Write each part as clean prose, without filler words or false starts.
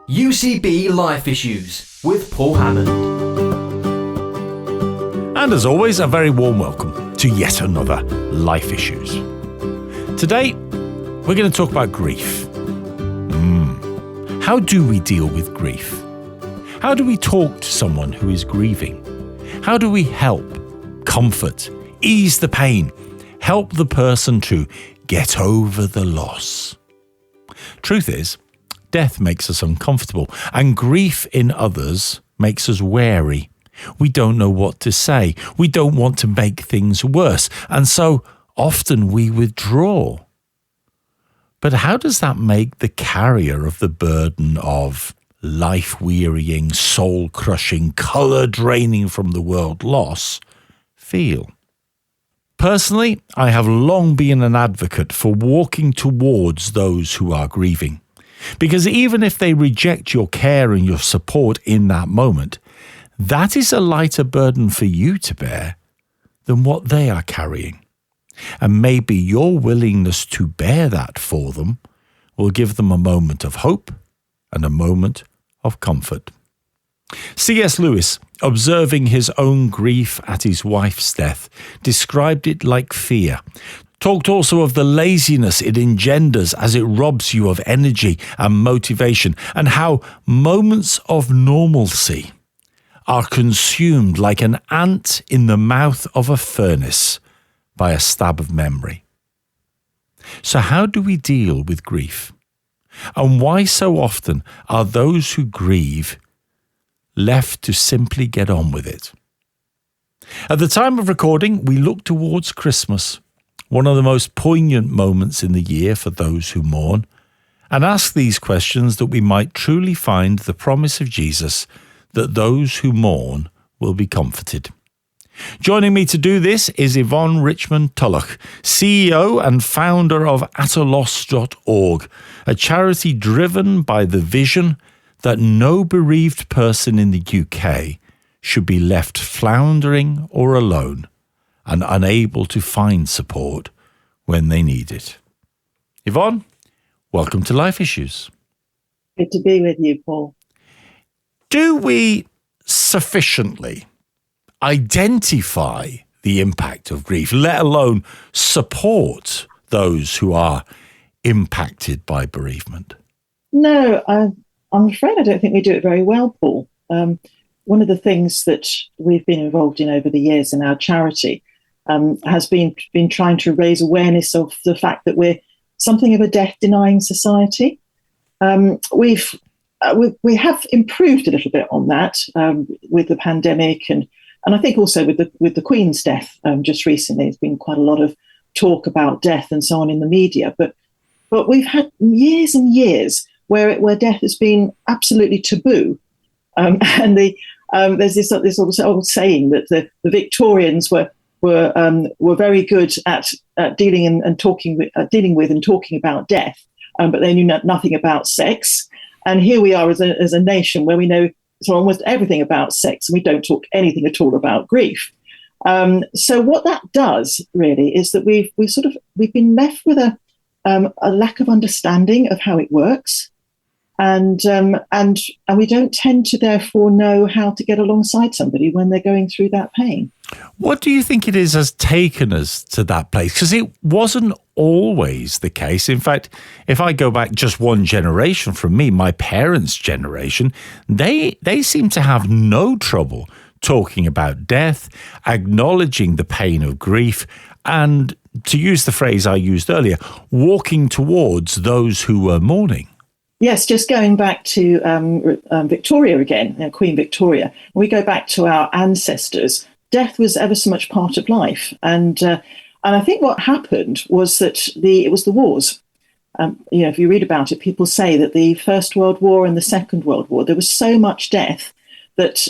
UCB Life Issues with Paul Hammond. And as always, a very warm welcome to yet another Life Issues. Today, we're going to talk about grief. How do we deal with grief? How do we talk to someone who is grieving? How do we help, comfort, ease the pain, help the person to get over the loss? Truth is, death makes us uncomfortable, and grief in others makes us wary. We don't know what to say. We don't want to make things worse, and so often we withdraw. But how does that make the carrier of the burden of life-wearying, soul-crushing, colour-draining from the world loss feel? Personally, I have long been an advocate for walking towards those who are grieving. Because even if they reject your care and your support in that moment, that is a lighter burden for you to bear than what they are carrying. And maybe your willingness to bear that for them will give them a moment of hope and a moment of comfort. C.S. Lewis, observing his own grief at his wife's death, described it like fear. Talked also of the laziness it engenders as it robs you of energy and motivation, and how moments of normalcy are consumed like an ant in the mouth of a furnace by a stab of memory. So how do we deal with grief? And why so often are those who grieve left to simply get on with it? At the time of recording, we look towards Christmas, one of the most poignant moments in the year for those who mourn, and ask these questions that we might truly find the promise of Jesus that those who mourn will be comforted. Joining me to do this is Yvonne Richmond Tulloch, CEO and founder of atalos.org, a charity driven by the vision that no bereaved person in the UK should be left floundering or alone and unable to find support when they need it. Yvonne, welcome to Life Issues. Good to be with you, Paul. Do we sufficiently identify the impact of grief, let alone support those who are impacted by bereavement? No, I'm afraid I don't think we do it very well, Paul. One of the things that we've been involved in over the years in our charity has been trying to raise awareness of the fact that we're something of a death-denying society. We have improved a little bit on that with the pandemic, and I think also with the Queen's death just recently. There's been quite a lot of talk about death and so on in the media, but we've had years and years where death has been absolutely taboo, and there's this old saying that the Victorians were very good at dealing with and talking about death, but they knew nothing about sex. And here we are as a nation where we know almost everything about sex, and we don't talk anything at all about grief. So what that does really is that we've been left with a lack of understanding of how it works, and we don't tend to therefore know how to get alongside somebody when they're going through that pain. What do you think it is has taken us to that place? Because it wasn't always the case. In fact, if I go back just one generation from me, my parents' generation, they seem to have no trouble talking about death, acknowledging the pain of grief, and, to use the phrase I used earlier, walking towards those who were mourning. Yes, just going back to Victoria again, Queen Victoria. When we go back to our ancestors, death was ever so much part of life, and I think what happened was that it was the wars. If you read about it, people say that the First World War and the Second World War, there was so much death that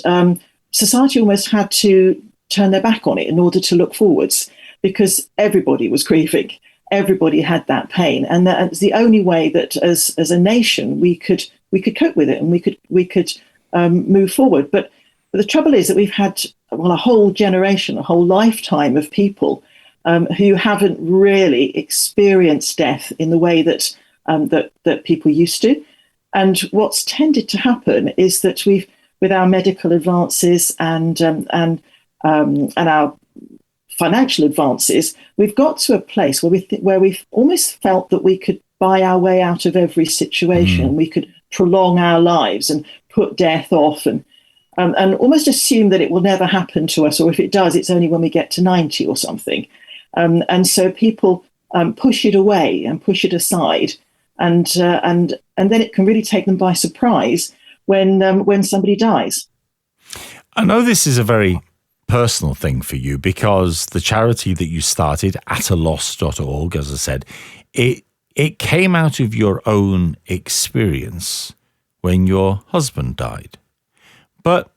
society almost had to turn their back on it in order to look forwards, because everybody was grieving. Everybody had that pain, and that's the only way that, as a nation, we could cope with it, and we could move forward. But the trouble is that we've had a whole generation, a whole lifetime of people who haven't really experienced death in the way that people used to. And what's tended to happen is that with our medical advances and our financial advances, we've got to a place where we've almost felt that we could buy our way out of every situation. We could prolong our lives and put death off and almost assume that it will never happen to us, or if it does, it's only when we get to 90 or something. And so people push it away and push it aside, and then it can really take them by surprise when somebody dies. I know this is a very personal thing for you, because the charity that you started, ataloss.org, as I said, it came out of your own experience when your husband died. But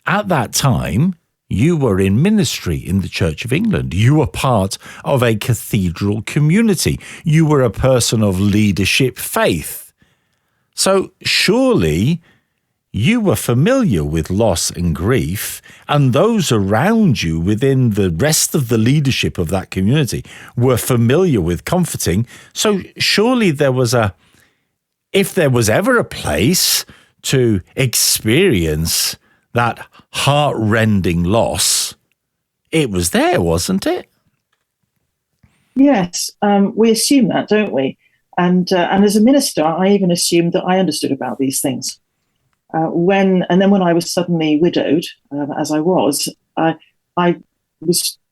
at that time, you were in ministry in the Church of England. You were part of a cathedral community. You were a person of leadership faith. So surely you were familiar with loss and grief, and those around you within the rest of the leadership of that community were familiar with comforting. So surely if there was ever a place to experience that heart-rending loss, it was there, wasn't it? Yes, we assume that, don't we? And as a minister, I even assumed that I understood about these things. When I was suddenly widowed, as I was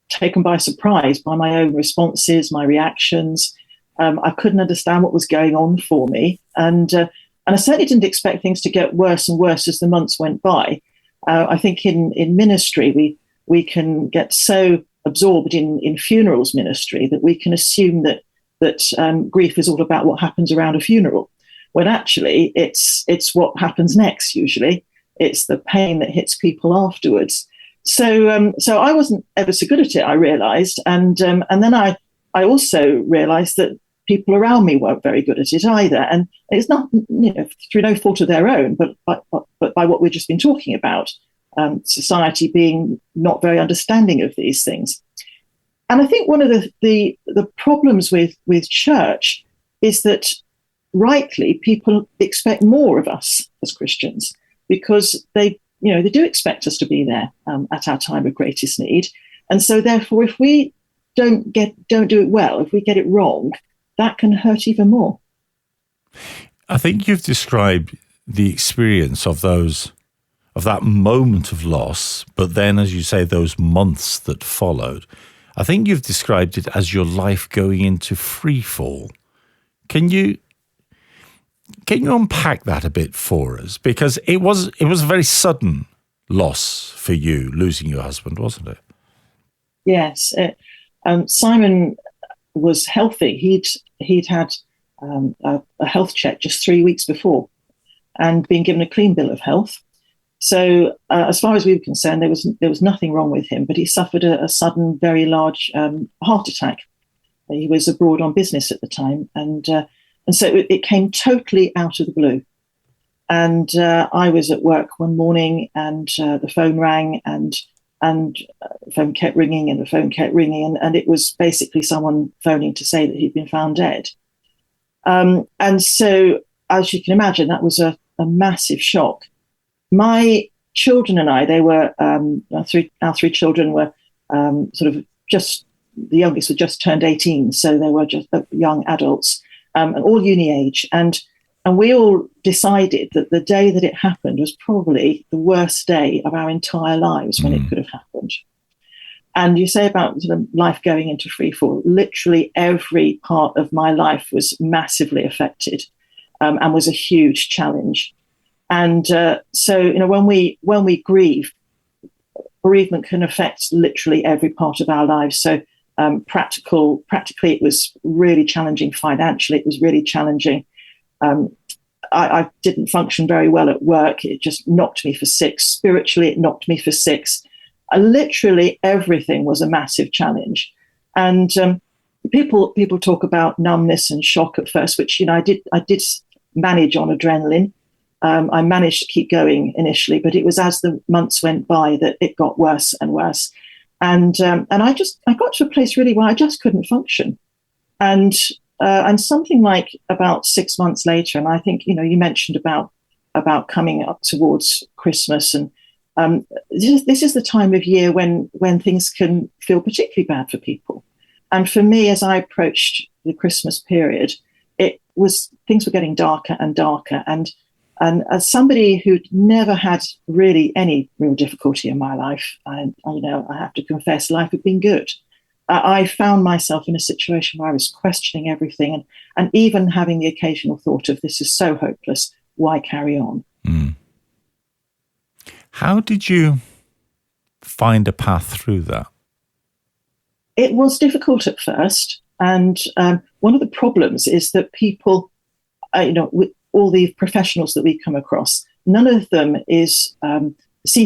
taken by surprise by my own responses, my reactions. I couldn't understand what was going on for me, and I certainly didn't expect things to get worse and worse as the months went by. I think in ministry we can get so absorbed in funerals ministry that we can assume that grief is all about what happens around a funeral, when actually it's what happens next. Usually, it's the pain that hits people afterwards. So I wasn't ever so good at it, I realised, and then I also realised that people around me weren't very good at it either, and it's not through no fault of their own, but by what we've just been talking about, society being not very understanding of these things. And I think one of the problems with church is that rightly people expect more of us as Christians, because they do expect us to be there at our time of greatest need, and so therefore if we don't do it well, if we get it wrong, that can hurt even more. I think you've described the experience of that moment of loss, but then, as you say, those months that followed. I think you've described it as your life going into free fall. Can you unpack that a bit for us? Because it was a very sudden loss for you, losing your husband, wasn't it? Yes. Simon was healthy. He'd had a health check just 3 weeks before and been given a clean bill of health. So as far as we were concerned, there was nothing wrong with him, but he suffered a sudden, very large heart attack. He was abroad on business at the time, and so it came totally out of the blue. And I was at work one morning, and the phone rang, and the phone kept ringing, and the phone kept ringing, and it was basically someone phoning to say that he'd been found dead. And so, as you can imagine, that was a massive shock. My children and I, they were our three children were sort of just, the youngest had just turned 18, so they were just young adults, and all uni age, and we all decided that the day that it happened was probably the worst day of our entire lives when it could have happened. And you say about sort of life going into free fall, literally every part of my life was massively affected, and was a huge challenge. And so, when we grieve, bereavement can affect literally every part of our lives. So practically, it was really challenging. Financially, it was really challenging. I didn't function very well at work. It just knocked me for six. Spiritually, it knocked me for six. Literally everything was a massive challenge. And people talk about numbness and shock at first, which I did manage on adrenaline. I managed to keep going initially, but it was as the months went by that it got worse and worse. And I got to a place really where I just couldn't function. And and something like about 6 months later, and I think, you mentioned about coming up towards Christmas, and this is the time of year when things can feel particularly bad for people. And for me, as I approached the Christmas period, things were getting darker and darker. And as somebody who'd never had really any real difficulty in my life, I have to confess, life had been good. I found myself in a situation where I was questioning everything, and even having the occasional thought of, this is so hopeless, why carry on? Mm. How did you find a path through that? It was difficult at first. And one of the problems is that people, with all the professionals that we come across, none of them sees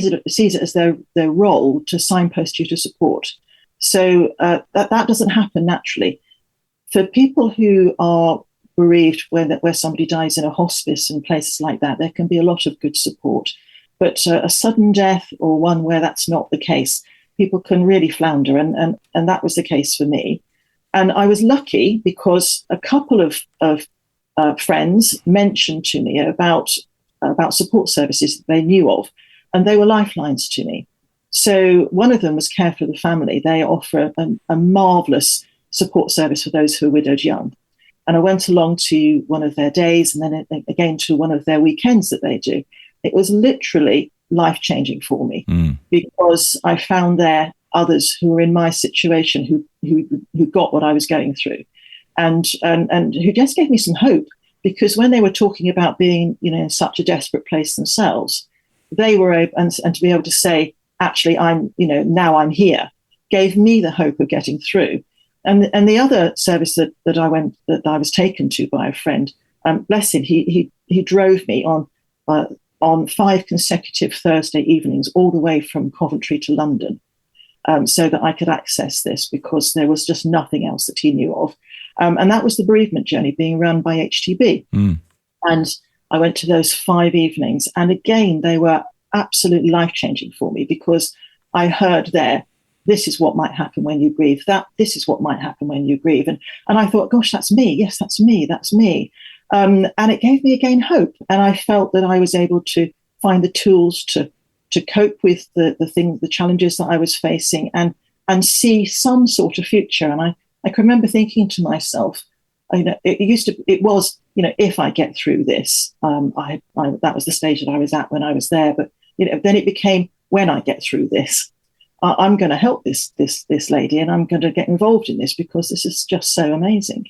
it as their role to signpost you to support. So that doesn't happen naturally. For people who are bereaved where somebody dies in a hospice and places like that, there can be a lot of good support. But a sudden death, or one where that's not the case, people can really flounder. And that was the case for me. And I was lucky because a couple of friends mentioned to me about support services that they knew of, and they were lifelines to me. So one of them was Care for the Family. They offer a marvellous support service for those who are widowed young. And I went along to one of their days, and then again to one of their weekends that they do. It was literally life-changing for me because I found there others who were in my situation who got what I was going through, and who just gave me some hope, because when they were talking about being, in such a desperate place themselves, they were able, and to be able to say, actually, now I'm here, gave me the hope of getting through. And the other service that I was taken to by a friend, bless him, he drove me on 5 consecutive Thursday evenings all the way from Coventry to London, so that I could access this, because there was just nothing else that he knew of. And that was the bereavement journey being run by HTB. And I went to those 5 evenings, and again, they were absolutely life-changing for me, because I heard there, this is what might happen when you grieve, this is what might happen when you grieve. And I thought, gosh, that's me. Yes, that's me. And it gave me again hope. And I felt that I was able to find the tools to cope with the challenges that I was facing, and see some sort of future. And I can remember thinking to myself, it was, if I get through this, that was the stage that I was at when I was there. But then it became, when I get through this, I'm going to help this lady, and I'm going to get involved in this, because this is just so amazing.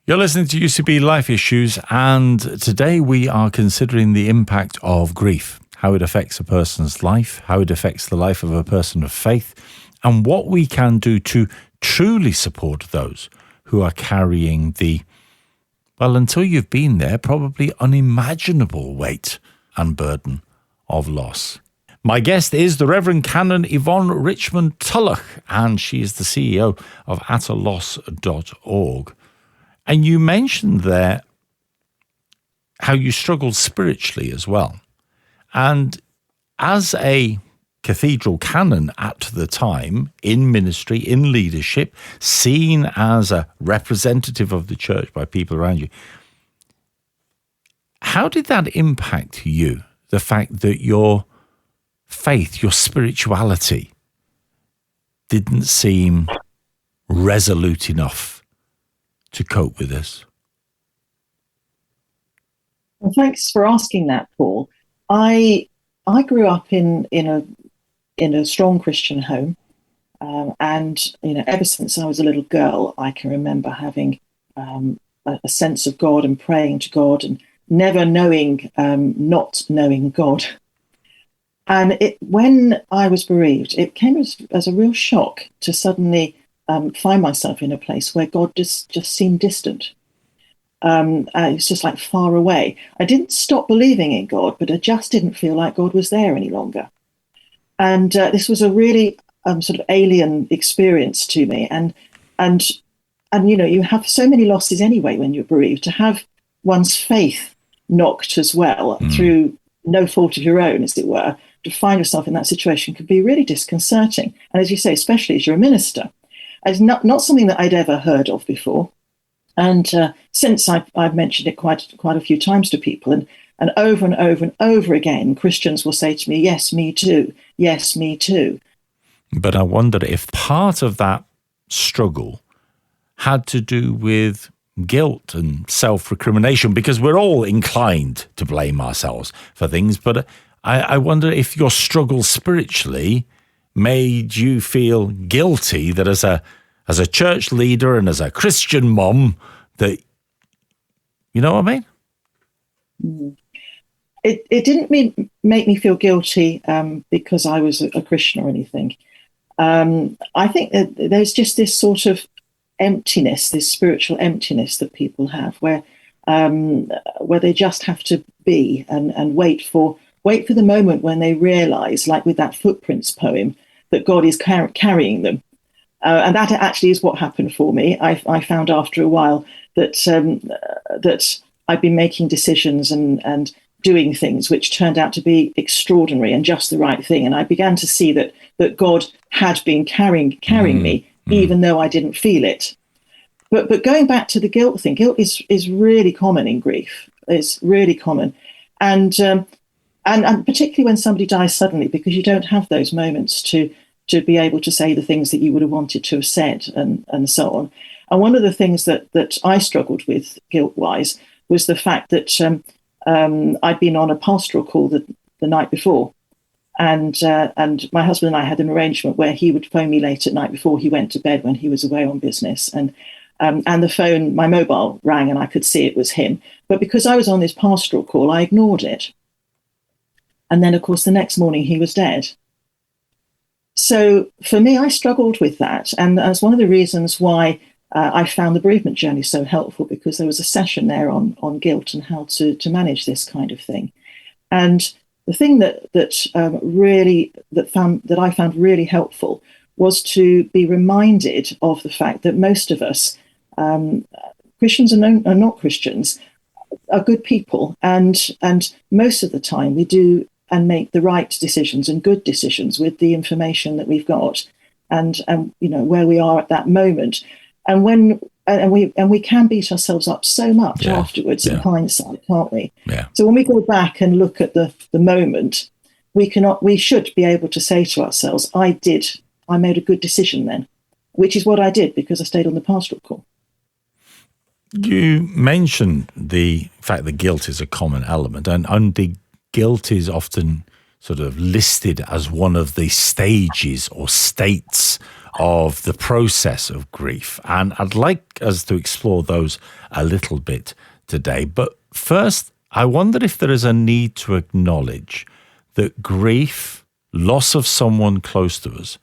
You're listening to UCB Life Issues, and today we are considering the impact of grief, how it affects a person's life, how it affects the life of a person of faith, and what we can do to truly support those who are carrying the, well, until you've been there, probably unimaginable weight and burden of loss. My guest is the Reverend Canon Yvonne Richmond Tulloch, and she is the CEO of ataloss.org. And you mentioned there how you struggled spiritually as well. And as a cathedral canon at the time, in ministry, in leadership, seen as a representative of the church by people around you, how did that impact you? The fact that your faith, your spirituality didn't seem resolute enough to cope with this? Well, thanks for asking that, Paul. I grew up in a strong Christian home, and ever since I was a little girl, I can remember having a sense of God and praying to God, and never knowing, not knowing God. And when I was bereaved, it came as a real shock to suddenly find myself in a place where God just seemed distant. It was just like far away. I didn't stop believing in God, but I just didn't feel like God was there any longer. And this was a really sort of alien experience to me. And you have so many losses anyway when you're bereaved. To have one's faith knocked as well through no fault of your own, as it were, to find yourself in that situation could be really disconcerting. And as you say, especially as you're a minister, it's not something that I'd ever heard of before. And since I've mentioned it quite a few times to people, and over and over and over again, Christians will say to me, "Yes, me too. Yes, me too." But I wonder if part of that struggle had to do with guilt and self-recrimination, because we're all inclined to blame ourselves for things. But I wonder if your struggle spiritually made you feel guilty that as a church leader and as a Christian mom, that, you know what I mean? Mm. It didn't make me feel guilty because I was a Christian or anything. I think that there's just this sort of emptiness, this spiritual emptiness that people have, where they just have to be and wait for the moment when they realise, like with that Footprints poem, that God is carrying them. And that actually is what happened for me. I found after a while that I'd been making decisions and doing things which turned out to be extraordinary and just the right thing. And I began to see that God had been carrying me, even though I didn't feel it. But going back to the guilt thing, guilt is really common in grief. It's really common. And particularly when somebody dies suddenly, because you don't have those moments to be able to say the things that you would have wanted to have said, and so on. And one of the things that I struggled with guilt-wise was the fact that I'd been on a pastoral call the night before, and my husband and I had an arrangement where he would phone me late at night before he went to bed when he was away on business, and the phone, my mobile, rang, and I could see it was him. But because I was on this pastoral call, I ignored it. And then, of course, the next morning he was dead. So for me, I struggled with that. And that's one of the reasons why I found the bereavement journey so helpful, because there was a session there on guilt and how to manage this kind of thing. And the thing that I found really helpful was to be reminded of the fact that most of us, Christians and not Christians, are good people. And most of the time we do and make the right decisions and good decisions with the information that we've got, and where we are at that moment. And we can beat ourselves up so much afterwards in hindsight, can't we? Yeah. So when we go back and look at the moment, we should be able to say to ourselves, I made a good decision then, which is what I did because I stayed on the pastoral call. You mentioned the fact that guilt is a common element, and the guilt is often sort of listed as one of the stages or states of the process of grief. And I'd like us to explore those a little bit today. But first, I wonder if there is a need to acknowledge that grief, loss of someone close to us,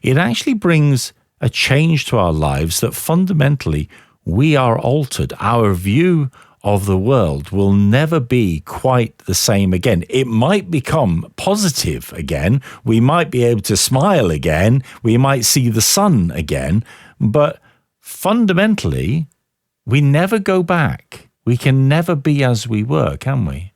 it actually brings a change to our lives that fundamentally we are altered. Our view of the world will never be quite the same again. It might become positive again. We might be able to smile again. We might see the sun again. But fundamentally, we never go back. We can never be as we were, can we?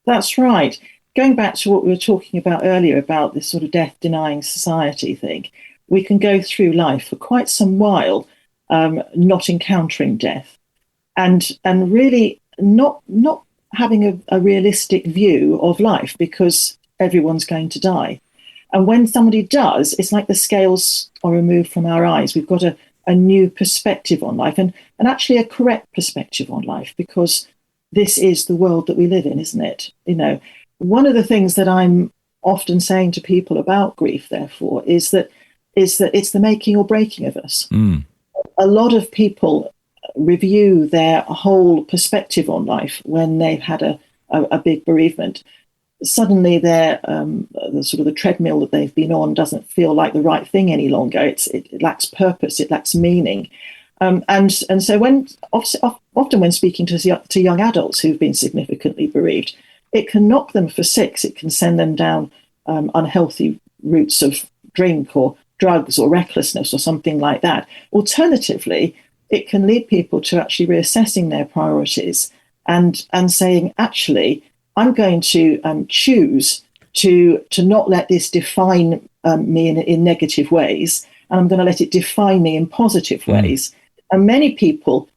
That's right. Going back to what we were talking about earlier about this sort of death-denying society thing, we can go through life for quite some while not encountering death. And really not having a realistic view of life, because everyone's going to die. And when somebody does, it's like the scales are removed from our eyes. We've got a new perspective on life, and actually a correct perspective on life, because this is the world that we live in, isn't it? One of the things that I'm often saying to people about grief, therefore, is that it's the making or breaking of us. Mm. A lot of people review their whole perspective on life when they've had a big bereavement. Suddenly the sort of the treadmill that they've been on doesn't feel like the right thing any longer. It lacks purpose, it lacks meaning. And so often when speaking to young adults who've been significantly bereaved, it can knock them for six. It can send them down unhealthy routes of drink or drugs or recklessness or something like that. Alternatively, it can lead people to actually reassessing their priorities and saying, actually, I'm going to choose to not let this define me in negative ways, and I'm going to let it define me in positive ways. And many people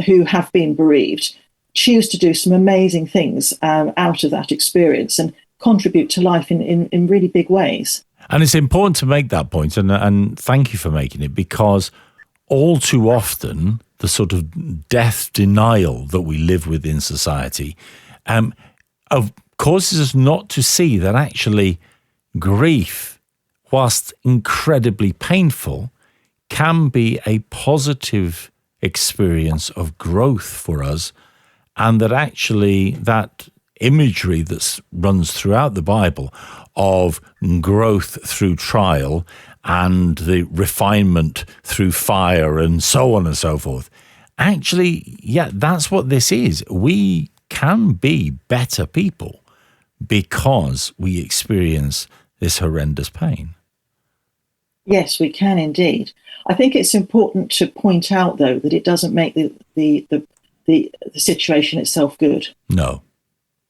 who have been bereaved choose to do some amazing things out of that experience and contribute to life in really big ways. And it's important to make that point, and thank you for making it, because all too often the sort of death denial that we live with in society causes us not to see that actually grief, whilst incredibly painful, can be a positive experience of growth for us, and that actually that imagery that runs throughout the Bible of growth through trial and the refinement through fire and so on and so forth. Actually, yeah, that's what this is. We can be better people because we experience this horrendous pain. Yes, we can indeed. I think it's important to point out, though, that it doesn't make the situation itself good. No.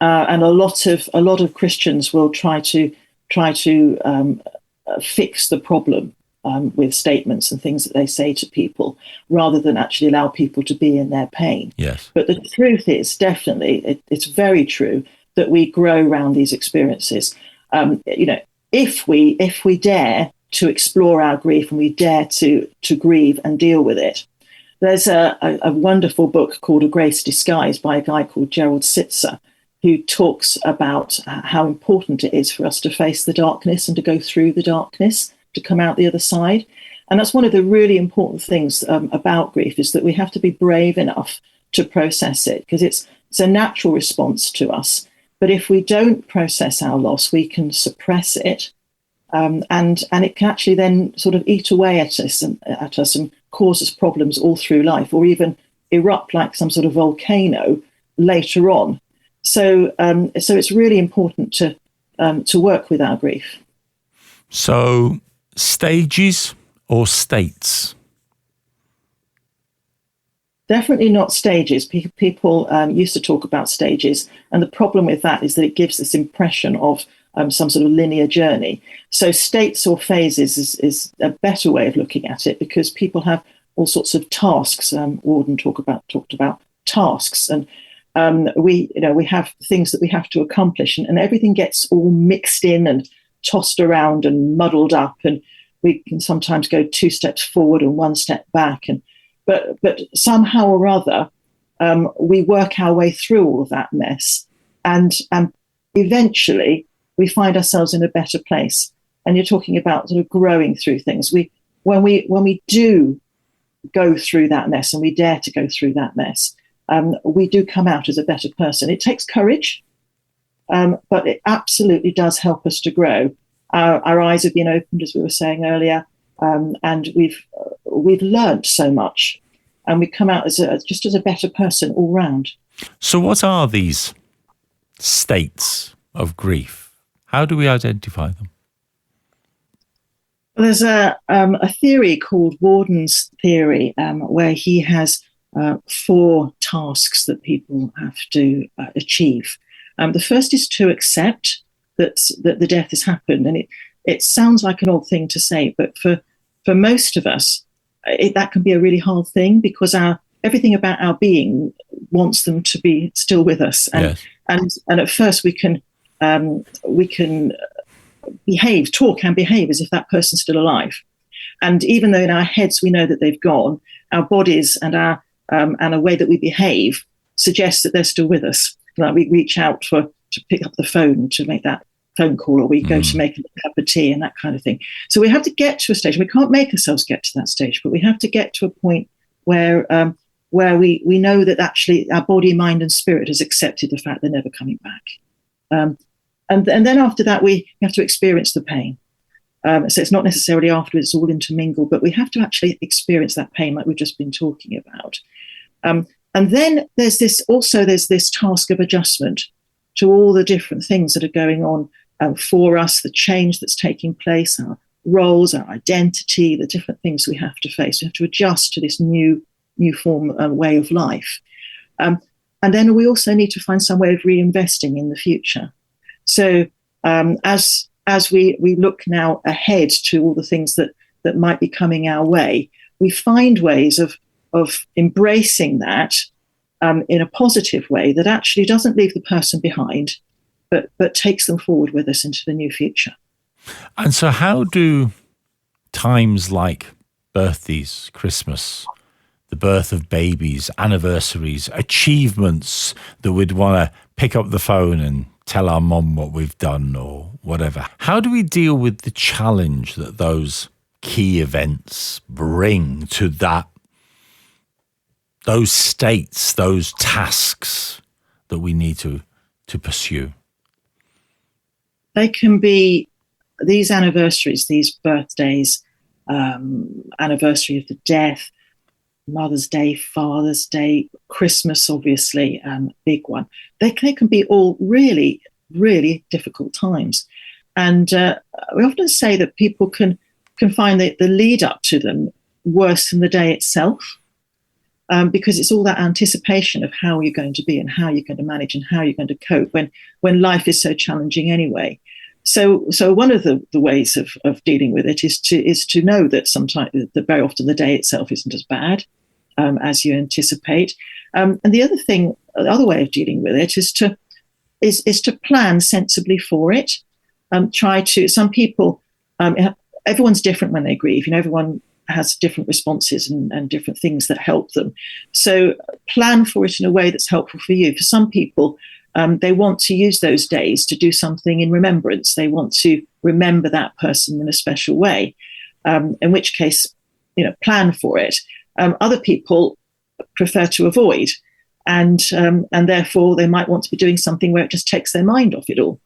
And a lot of Christians will try to fix the problem with statements and things that they say to people, rather than actually allow people to be in their pain. Yes. But the truth is, definitely, it's very true that we grow around these experiences. If we dare to explore our grief and we dare to grieve and deal with it. There's a wonderful book called A Grace Disguised by a guy called Gerald Sitzer, who talks about how important it is for us to face the darkness and to go through the darkness, to come out the other side. And that's one of the really important things about grief, is that we have to be brave enough to process it, because it's a natural response to us. But if we don't process our loss, we can suppress it, and it can actually then sort of eat away at us and cause us problems all through life, or even erupt like some sort of volcano later on. So it's really important to work with our grief. So stages or states? Definitely not stages. People used to talk about stages, and the problem with that is that it gives this impression of some sort of linear journey. So states or phases is a better way of looking at it, because people have all sorts of tasks. Warden talked about tasks, and we have things that we have to accomplish, and everything gets all mixed in and tossed around and muddled up, and we can sometimes go 2 steps forward and 1 step back, but somehow or other we work our way through all of that mess, and eventually we find ourselves in a better place. And you're talking about sort of growing through things. When we do go through that mess, and we dare to go through that mess, we do come out as a better person. It takes courage, but it absolutely does help us to grow. Our eyes have been opened, as we were saying earlier, and we've learned so much, and we come out as a better person all round. So what are these states of grief? How do we identify them? Well, there's a theory called Warden's theory, where he has 4 tasks that people have to achieve. The first is to accept that the death has happened, and it sounds like an odd thing to say, but for most of us, that can be a really hard thing, because everything about our being wants them to be still with us, and yes. and at first we can talk and behave as if that person's still alive, and even though in our heads we know that they've gone, our bodies and a way that we behave suggests that they're still with us. Like we reach out to pick up the phone to make that phone call, or we go to make a cup of tea and that kind of thing. So we have to get to a stage. We can't make ourselves get to that stage, but we have to get to a point where we know that actually our body, mind, and spirit has accepted the fact they're never coming back. And then after that, we have to experience the pain. So it's not necessarily afterwards, it's all intermingled, but we have to actually experience that pain like we've just been talking about. And then there's this task of adjustment to all the different things that are going on for us, the change that's taking place, our roles, our identity, the different things we have to face. We have to adjust to this new form way of life. And then we also need to find some way of reinvesting in the future. So as we look now ahead to all the things that might be coming our way, we find ways of of embracing that in a positive way that actually doesn't leave the person behind, but takes them forward with us into the new future. And so how do times like birthdays, Christmas, the birth of babies, anniversaries, achievements that we'd want to pick up the phone and tell our mum what we've done or whatever, how do we deal with the challenge that those key events bring to those states, those tasks that we need to pursue? They can be these anniversaries, these birthdays, anniversary of the death, Mother's Day, Father's Day, Christmas, obviously, big one. They can be all really, really difficult times. And we often say that people can find the lead up to them worse than the day itself, because it's all that anticipation of how you're going to be and how you're going to manage and how you're going to cope when life is so challenging anyway. So one of the ways of dealing with it is to know that sometimes, that very often the day itself isn't as bad as you anticipate. And the other way of dealing with it is to plan sensibly for it. Some people, everyone's different when they grieve. Everyone has different responses and different things that help them. So plan for it in a way that's helpful for you. For some people, they want to use those days to do something in remembrance. They want to remember that person in a special way, in which case, plan for it. Other people prefer to avoid, and therefore they might want to be doing something where it just takes their mind off it all.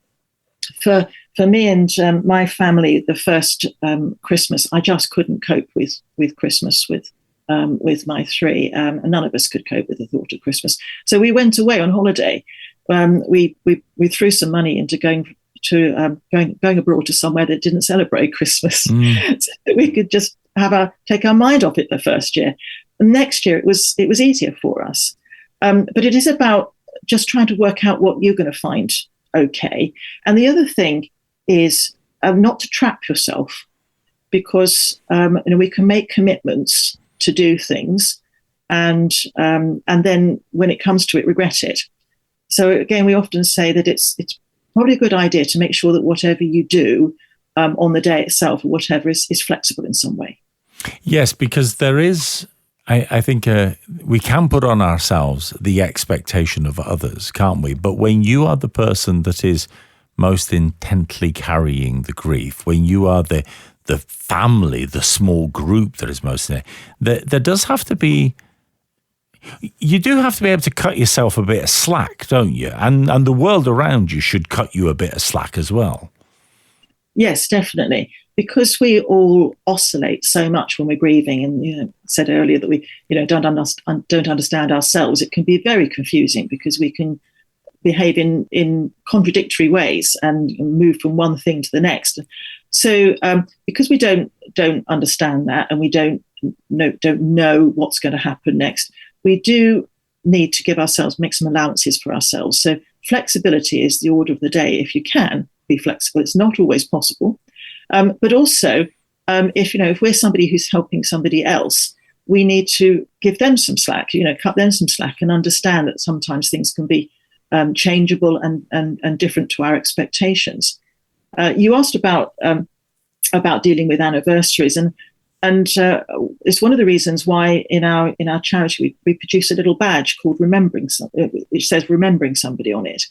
For me and my family, the first Christmas, I just couldn't cope with Christmas with my three, and none of us could cope with the thought of Christmas. So we went away on holiday. We threw some money into going abroad to somewhere that didn't celebrate Christmas, so that we could just take our mind off it the first year. And next year it was easier for us. But it is about just trying to work out what you're going to find okay. And the other thing is not to trap yourself, because we can make commitments to do things, and then when it comes to it, regret it. So again, we often say that it's probably a good idea to make sure that whatever you do on the day itself or whatever is flexible in some way. Yes, because there is, I think we can put on ourselves the expectation of others, can't we? But when you are the person that is most intently carrying the grief, when you are the family, the small group that is most there does have to be, you do have to be able to cut yourself a bit of slack, don't you? And the world around you should cut you a bit of slack as well. Yes, definitely. Because we all oscillate so much when we're grieving, and said earlier that we don't understand ourselves, it can be very confusing because we can behave in contradictory ways and move from one thing to the next. So because we don't understand that, and we don't know what's going to happen next, we do need to make some allowances for ourselves. So flexibility is the order of the day. If you can be flexible, it's not always possible. But also, if we're somebody who's helping somebody else, we need to give them some slack, cut them some slack, and understand that sometimes things can be changeable and different to our expectations. You asked about dealing with anniversaries, and it's one of the reasons why in our charity we produce a little badge called which says remembering somebody on it,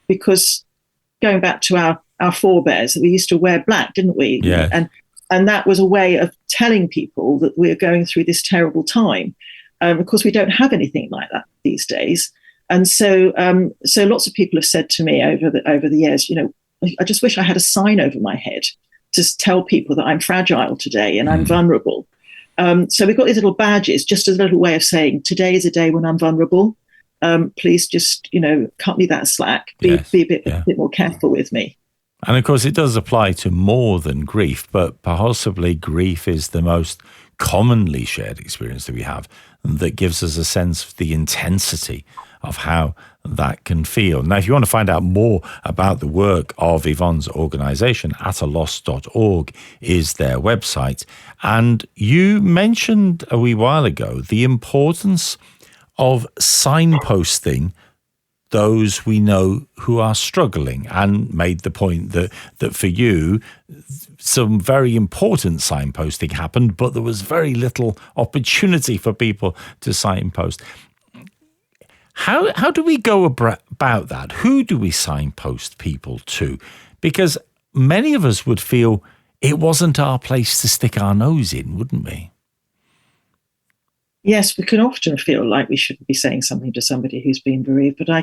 because going back to our forebears, we used to wear black, didn't we? Yeah. And that was a way of telling people that we're going through this terrible time. Of course, we don't have anything like that these days. And so lots of people have said to me over the years, I just wish I had a sign over my head to tell people that I'm fragile today and I'm vulnerable. So we've got these little badges, just as a little way of saying, today is a day when I'm vulnerable. Please just, cut me that slack. Be a bit more careful with me. And of course, it does apply to more than grief, but possibly grief is the most commonly shared experience that we have, and that gives us a sense of the intensity of how that can feel. Now, if you want to find out more about the work of Yvonne's organisation, ataloss.org is their website. And you mentioned a wee while ago the importance of signposting those we know who are struggling, and made the point that for you, some very important signposting happened, but there was very little opportunity for people to signpost. How do we go about that? Who do we signpost people to? Because many of us would feel it wasn't our place to stick our nose in, wouldn't we? Yes, we can often feel like we shouldn't be saying something to somebody who's been bereaved, but I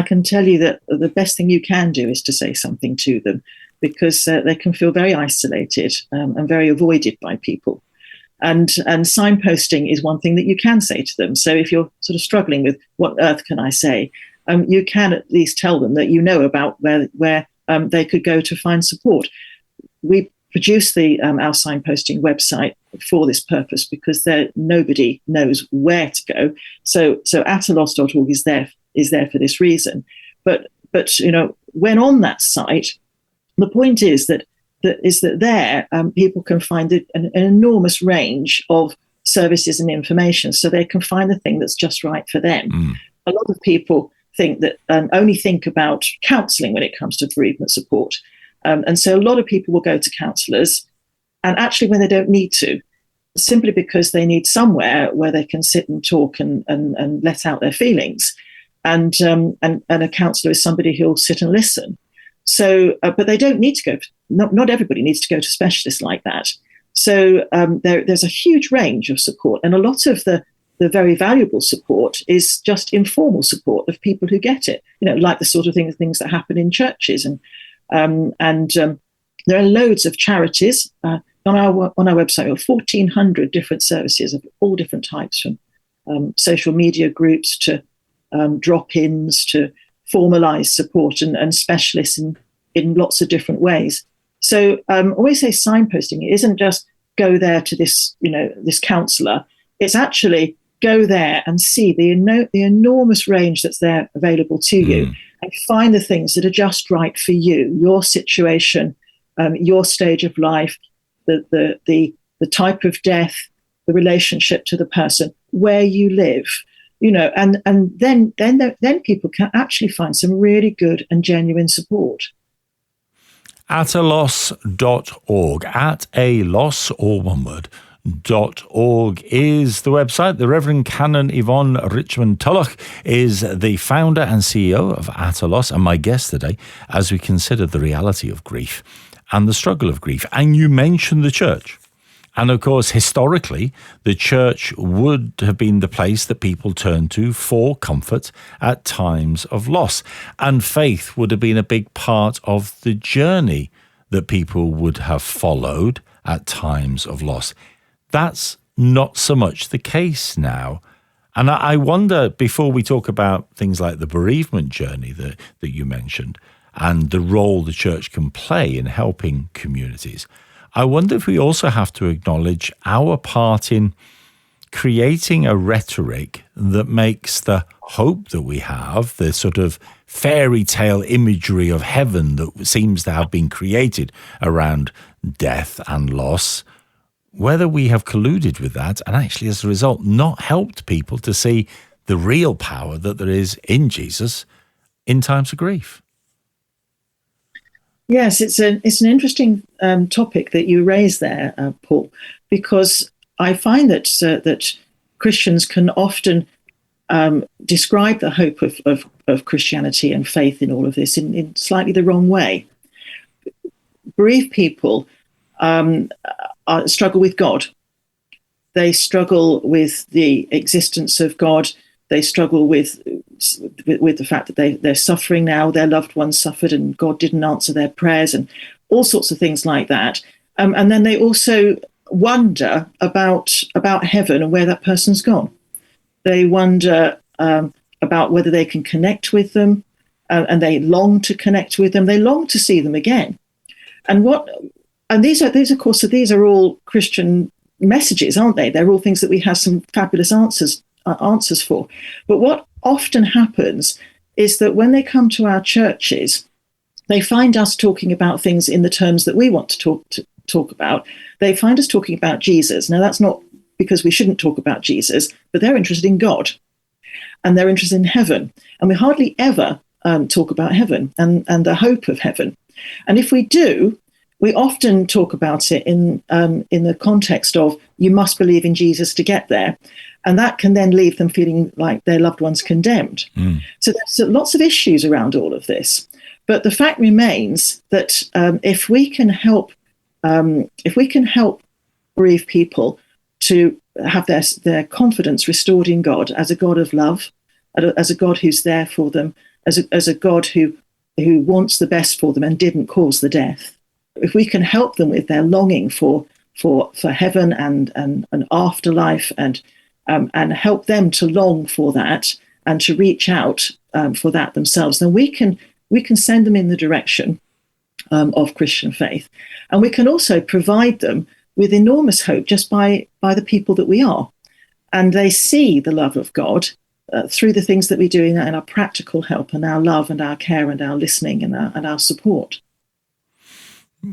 can tell you that the best thing you can do is to say something to them, because they can feel very isolated and very avoided by people. And signposting is one thing that you can say to them. So if you're sort of struggling with what on earth can I say, you can at least tell them that you know about where they could go to find support. We produce our signposting website for this purpose, because nobody knows where to go. So ataloss.org is there for this reason. But when on that site, the point is that there people can find an enormous range of services and information, so they can find the thing that's just right for them. A lot of people think that only think about counselling when it comes to bereavement support. And so a lot of people will go to counsellors, and actually when they don't need to, simply because they need somewhere where they can sit and talk and let out their feelings. And a counsellor is somebody who'll sit and listen. So, but they don't need to go. Not everybody needs to go to specialists like that. So there's a huge range of support, and a lot of the very valuable support is just informal support of people who get it. Like the sort of things that happen in churches, and there are loads of charities on our website. We have 1,400 different services of all different types, from social media groups to drop-ins to formalised support and specialists in lots of different ways. So I always say signposting. It isn't just go there to this counsellor. It's actually go there and see the enormous range that's there available to you, and find the things that are just right for you, your situation, your stage of life, the type of death, the relationship to the person, where you live, and then people can actually find some really good and genuine support. ataloss.org, at a loss, all one word, .org is the website. The Reverend Canon Yvonne Richmond Tulloch is the founder and CEO of Ataloss, and my guest today as we consider the reality of grief and the struggle of grief. And you mentioned the church. And of course, historically, the church would have been the place that people turned to for comfort at times of loss. And faith would have been a big part of the journey that people would have followed at times of loss. That's not so much the case now. And I wonder, before we talk about things like the bereavement journey that you mentioned and the role the church can play in helping communities, I wonder if we also have to acknowledge our part in creating a rhetoric that makes the hope that we have, the sort of fairy tale imagery of heaven that seems to have been created around death and loss, whether we have colluded with that and actually as a result not helped people to see the real power that there is in Jesus in times of grief. Yes, it's an interesting topic that you raise there, Paul, because I find that Christians can often describe the hope of Christianity and faith in all of this in slightly the wrong way. Bereaved people struggle with God. They struggle with the existence of God. They struggle with the fact that they're suffering now. Their loved ones suffered and God didn't answer their prayers, and all sorts of things like that. And then they also wonder about heaven and where that person's gone. They wonder about whether they can connect with them, and they long to connect with them. They long to see them again. And these are all Christian messages, aren't they? They're all things that we have some fabulous answers for. But what often happens is that when they come to our churches, they find us talking about things in the terms that we want to talk about. They find us talking about Jesus. Now, that's not because we shouldn't talk about Jesus, but they're interested in God and they're interested in heaven. And we hardly ever talk about heaven and the hope of heaven. And if we do, we often talk about it in the context of you must believe in Jesus to get there. And that can then leave them feeling like their loved one's condemned. So there's lots of issues around all of this. But the fact remains that if we can help bereaved people to have their confidence restored in God as a God of love, as a God who's there for them, as a God who wants the best for them and didn't cause the death. If we can help them with their longing for heaven and an afterlife and help them to long for that and to reach out for that themselves, then we can send them in the direction of Christian faith. And we can also provide them with enormous hope just by the people that we are. And they see the love of God through the things that we do in our practical help and our love and our care and our listening and our support.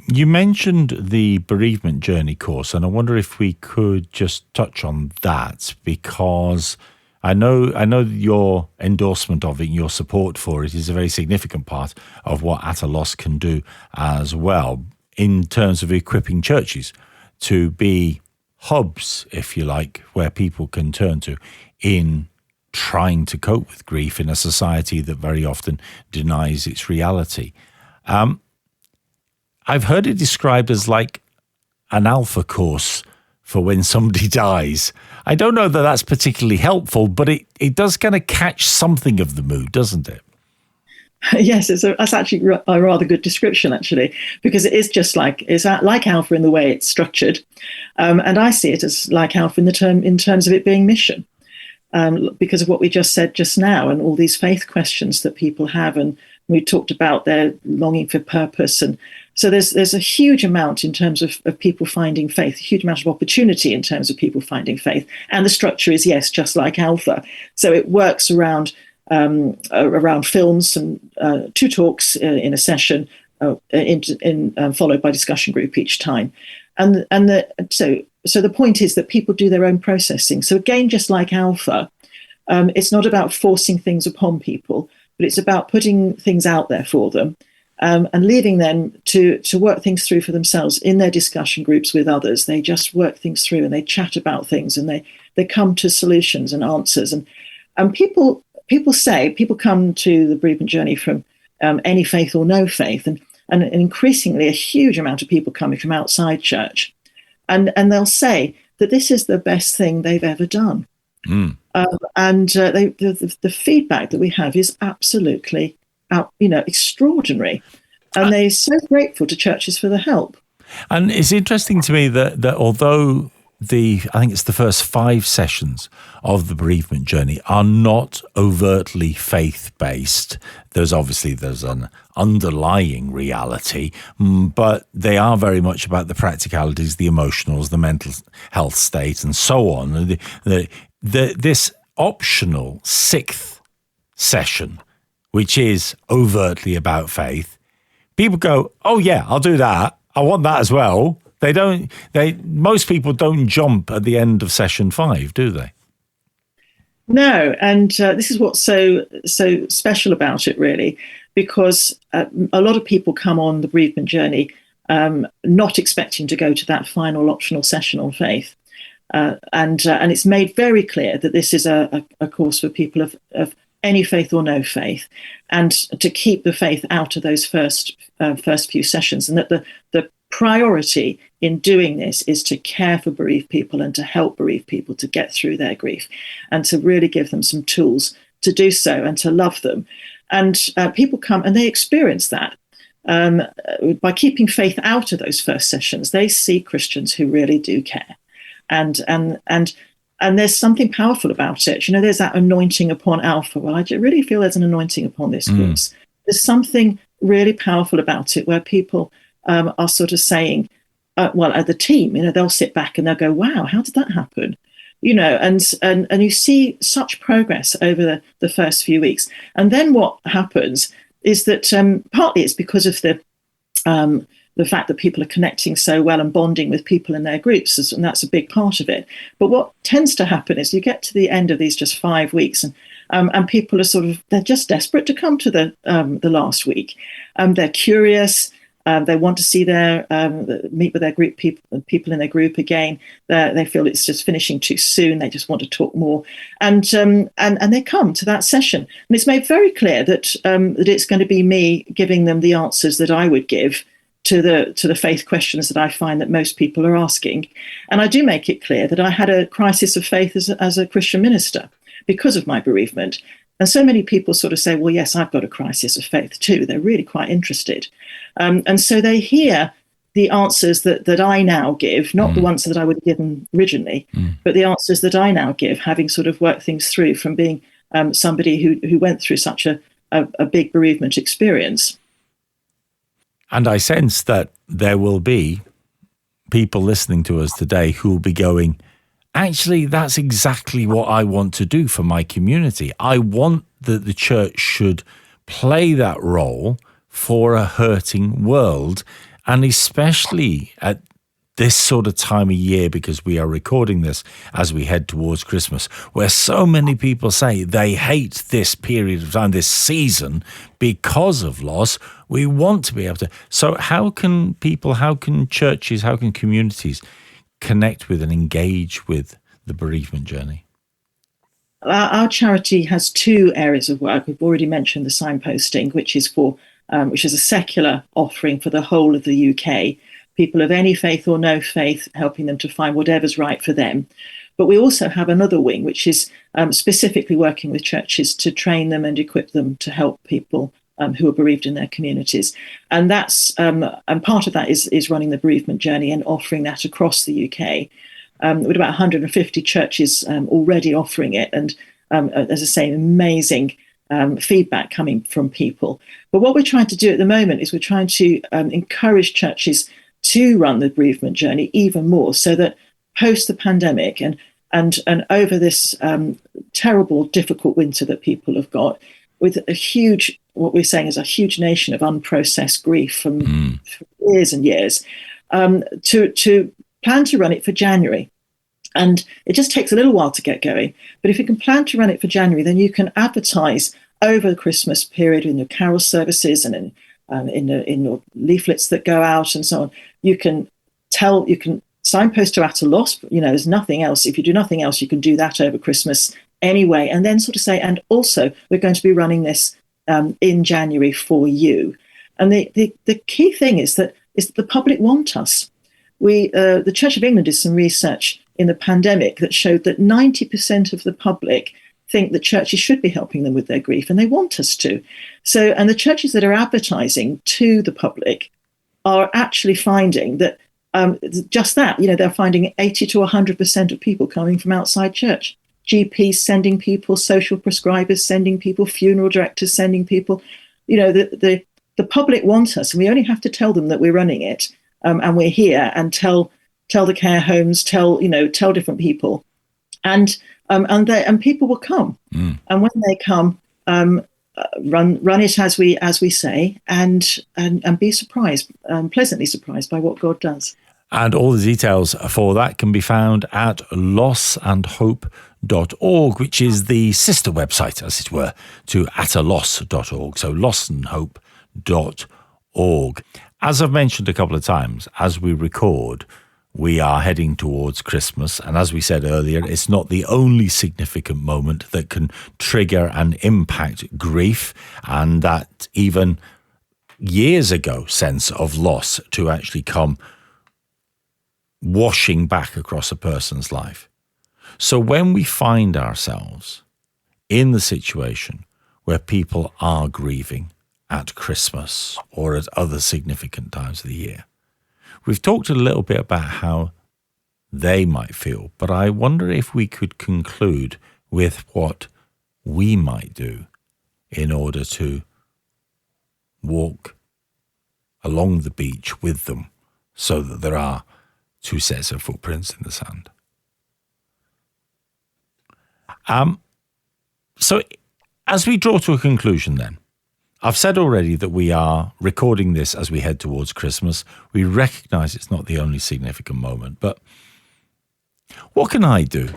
You mentioned the bereavement journey course, and I wonder if we could just touch on that, because I know your endorsement of it and your support for it is a very significant part of what At a Loss can do as well, in terms of equipping churches to be hubs, if you like, where people can turn to in trying to cope with grief in a society that very often denies its reality. I've heard it described as like an alpha course for when somebody dies. I don't know that that's particularly helpful, but it does kind of catch something of the mood, doesn't it? Yes, that's actually a rather good description, actually, because it is just like alpha in the way it's structured, and I see it as like alpha in terms of it being mission, because of what we just said just now, and all these faith questions that people have, and we talked about their longing for purpose, and so there's a huge amount in terms of people finding faith, a huge amount of opportunity in terms of people finding faith, and the structure is just like alpha, so it works around films and 2 talks in a session, followed by discussion group each time, so the point is that people do their own processing. So again, just like alpha, it's not about forcing things upon people, but it's about putting things out there for them and leaving them to work things through for themselves in their discussion groups with others. They just work things through and they chat about things and they come to solutions and answers. And people come to the bereavement journey from any faith or no faith, and increasingly a huge amount of people coming from outside church, and they'll say that this is the best thing they've ever done. The feedback that we have is absolutely extraordinary, and they're so grateful to churches for the help. And it's interesting to me that although I think it's the first 5 sessions of the bereavement journey are not overtly faith-based. There's an underlying reality, but they are very much about the practicalities, the emotionals, the mental health state, and so on. This optional 6th session, which is overtly about faith, people go, "Oh yeah, I'll do that. I want that as well." Most people don't jump at the end of session 5, do they? No, and this is what's so special about it, really, because a lot of people come on the bereavement journey not expecting to go to that final optional session on faith, and it's made very clear that this is a course for people of any faith or no faith, and to keep the faith out of those first few sessions, and that the priority in doing this is to care for bereaved people and to help bereaved people to get through their grief and to really give them some tools to do so and to love them. And people come and they experience that. By keeping faith out of those first sessions, they see Christians who really do care. And there's something powerful about it. There's that anointing upon Alpha. Well, I really feel there's an anointing upon this course. There's something really powerful about it where people are sort of saying, at the team, they'll sit back and they'll go, "Wow, how did that happen?" and you see such progress over the first few weeks. And then what happens is that partly it's because of the fact that people are connecting so well and bonding with people in their groups, and that's a big part of it. But what tends to happen is you get to the end of these just 5 weeks, and people are they're just desperate to come to the last week. They're curious. They want to see meet with their group people in their group again. They feel it's just finishing too soon. They just want to talk more, and they come to that session. And it's made very clear that it's going to be me giving them the answers that I would give to the faith questions that I find that most people are asking. And I do make it clear that I had a crisis of faith as a Christian minister because of my bereavement. And so many people sort of say, well, yes, I've got a crisis of faith too. They're really quite interested. And so they hear the answers that I now give, not the ones that I would have given originally, but the answers that I now give, having sort of worked things through from being somebody who went through such a big bereavement experience. And I sense that there will be people listening to us today who will be going, actually, that's exactly what I want to do for my community. I want that the church should play that role for a hurting world, and especially at this sort of time of year, because we are recording this as we head towards Christmas, where so many people say they hate this period of time, this season, because of loss. We want to be able to. So how can people, how can churches, how can communities connect with and engage with the bereavement journey? Our charity has two areas of work. We've already mentioned the signposting, which is a secular offering for the whole of the UK. People of any faith or no faith, helping them to find whatever's right for them. But we also have another wing, which is specifically working with churches to train them and equip them to help people who are bereaved in their communities. And that's and part of that is running the bereavement journey and offering that across the UK. With about 150 churches already offering it, and as I say, amazing feedback coming from people. But what we're trying to do at the moment is we're trying to encourage churches to run the bereavement journey even more, so that post the pandemic and over this terrible, difficult winter that people have got, with what we're saying is a huge nation of unprocessed grief from years and years, to plan to run it for January. And it just takes a little while to get going. But if you can plan to run it for January, then you can advertise over the Christmas period in your carol services and in your leaflets that go out and so on. You can signpost to at a loss. There's nothing else. If you do nothing else, you can do that over Christmas anyway. And then sort of say, and also we're going to be running this in January for you. And the key thing is that the public want us. The Church of England did some research in the pandemic that showed that 90% of the public think that churches should be helping them with their grief, and they want us to. So, and the churches that are advertising to the public are actually finding that just that, they're finding 80 to 100% of people coming from outside church. GPs sending people, social prescribers sending people, funeral directors sending people. The public want us, and we only have to tell them that we're running it. And we're here, and tell the care homes, tell different people, and people will come. And when they come, run it as we say, and be surprised, pleasantly surprised by what God does. And all the details for that can be found at lossandhope.org, which is the sister website, as it were, to ataloss.org. So lossandhope.org. As I've mentioned a couple of times, as we record, we are heading towards Christmas. And as we said earlier, it's not the only significant moment that can trigger and impact grief, and that even years ago sense of loss to actually come washing back across a person's life. So when we find ourselves in the situation where people are grieving at Christmas or at other significant times of the year, we've talked a little bit about how they might feel, but I wonder if we could conclude with what we might do in order to walk along the beach with them, so that there are two sets of footprints in the sand. So as we draw to a conclusion then, I've said already that we are recording this as we head towards Christmas. We recognise it's not the only significant moment, but what can I do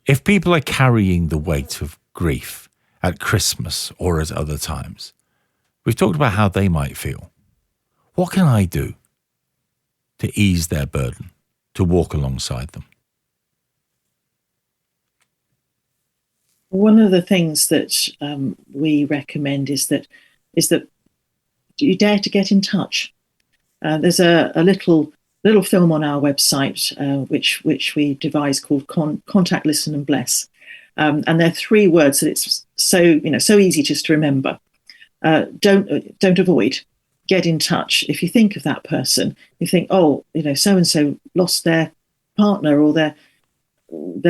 if people are carrying the weight of grief at Christmas or at other times? We've talked about how they might feel. What can I do to ease their burden, to walk alongside them? One of the things that we recommend is that you dare to get in touch. There's a little film on our website which we devised called Contact, Listen and Bless, and there are 3 words that it's so easy just to remember. Don't avoid. Get in touch. If you think of that person, you think, so and so lost their partner or their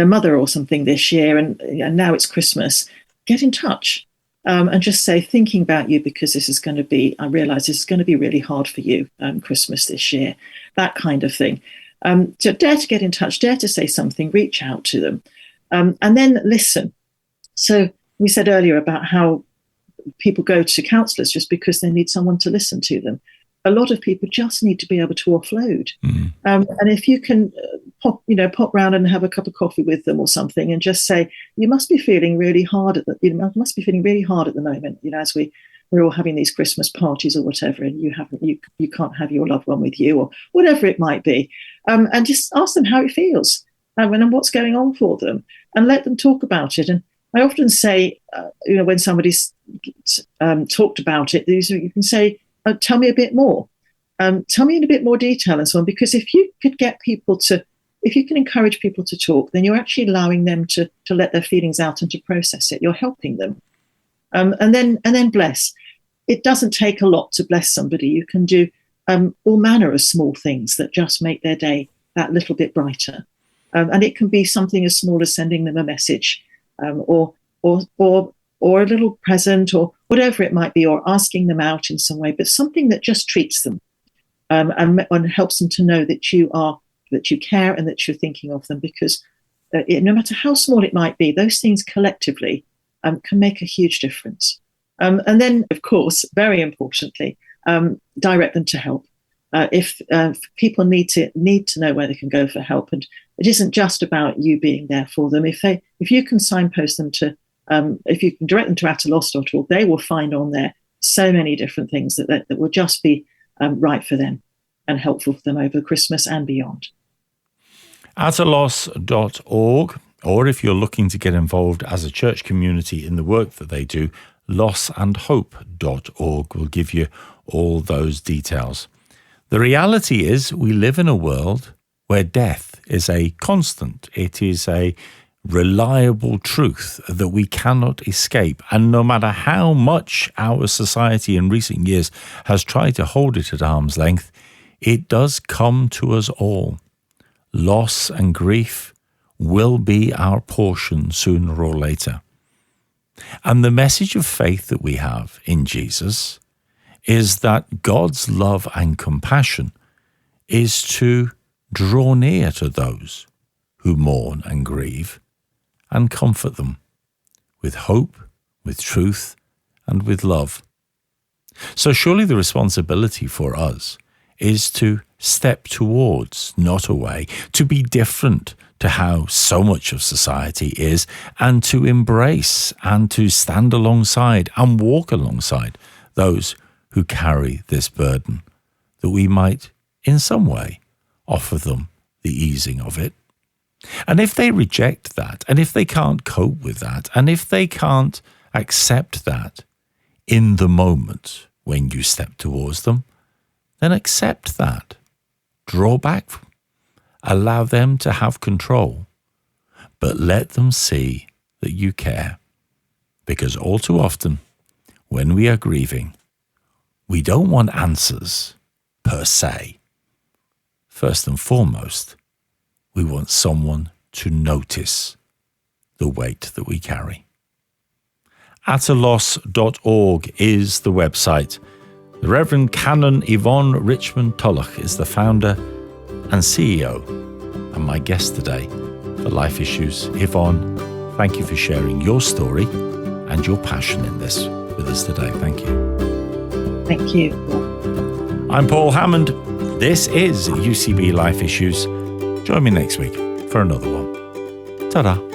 mother or something this year, and now it's Christmas. Get in touch and just say, thinking about you because I realise this is going to be really hard for you, Christmas this year, that kind of thing. So dare to get in touch, dare to say something, reach out to them, and then listen. So we said earlier about how people go to counsellors just because they need someone to listen to them. A lot of people just need to be able to offload. And if you can pop round and have a cup of coffee with them or something and just say, you must be feeling really hard at the moment, as we're all having these Christmas parties or whatever, and you can't have your loved one with you or whatever it might be. And just ask them how it feels and what's going on for them, and let them talk about it. And I often say, when somebody's talked about it, you can say, tell me a bit more. Tell me in a bit more detail and so on, because if you can encourage people to talk, then you're actually allowing them to let their feelings out and to process it. You're helping them. And then bless. It doesn't take a lot to bless somebody. You can do all manner of small things that just make their day that little bit brighter. And it can be something as small as sending them a message, or a little present, or whatever it might be, or asking them out in some way, but something that just treats them and helps them to know that you care and that you're thinking of them, because no matter how small it might be, those things collectively can make a huge difference. And then, of course, very importantly, direct them to help. If people need to know where they can go for help, and it isn't just about you being there for them. If you can signpost them to, if you can direct them to ataloss.org, they will find on there so many different things that will just be right for them and helpful for them over Christmas and beyond. ataloss.org, or if you're looking to get involved as a church community in the work that they do, lossandhope.org will give you all those details. The reality is we live in a world where death is a constant. It is a reliable truth that we cannot escape. And no matter how much our society in recent years has tried to hold it at arm's length, it does come to us all. Loss and grief will be our portion sooner or later. And the message of faith that we have in Jesus is that God's love and compassion is to draw near to those who mourn and grieve and comfort them with hope, with truth, and with love. So surely the responsibility for us is to step towards, not away, to be different to how so much of society is, and to embrace and to stand alongside and walk alongside those who carry this burden, that we might in some way offer them the easing of it. And if they reject that, and if they can't cope with that, and if they can't accept that in the moment when you step towards them, then accept that. Draw back. Allow them to have control. But let them see that you care. Because all too often, when we are grieving, we don't want answers per se. First and foremost, we want someone to notice the weight that we carry. ataloss.org is the website. The Reverend Canon Yvonne Richmond Tulloch is the founder and CEO, and my guest today for Life Issues. Yvonne, Thank you for sharing your story and your passion in this with us today. Thank you. Thank you. I'm Paul Hammond. This is UCB Life Issues. Join me next week for another one. Ta-da.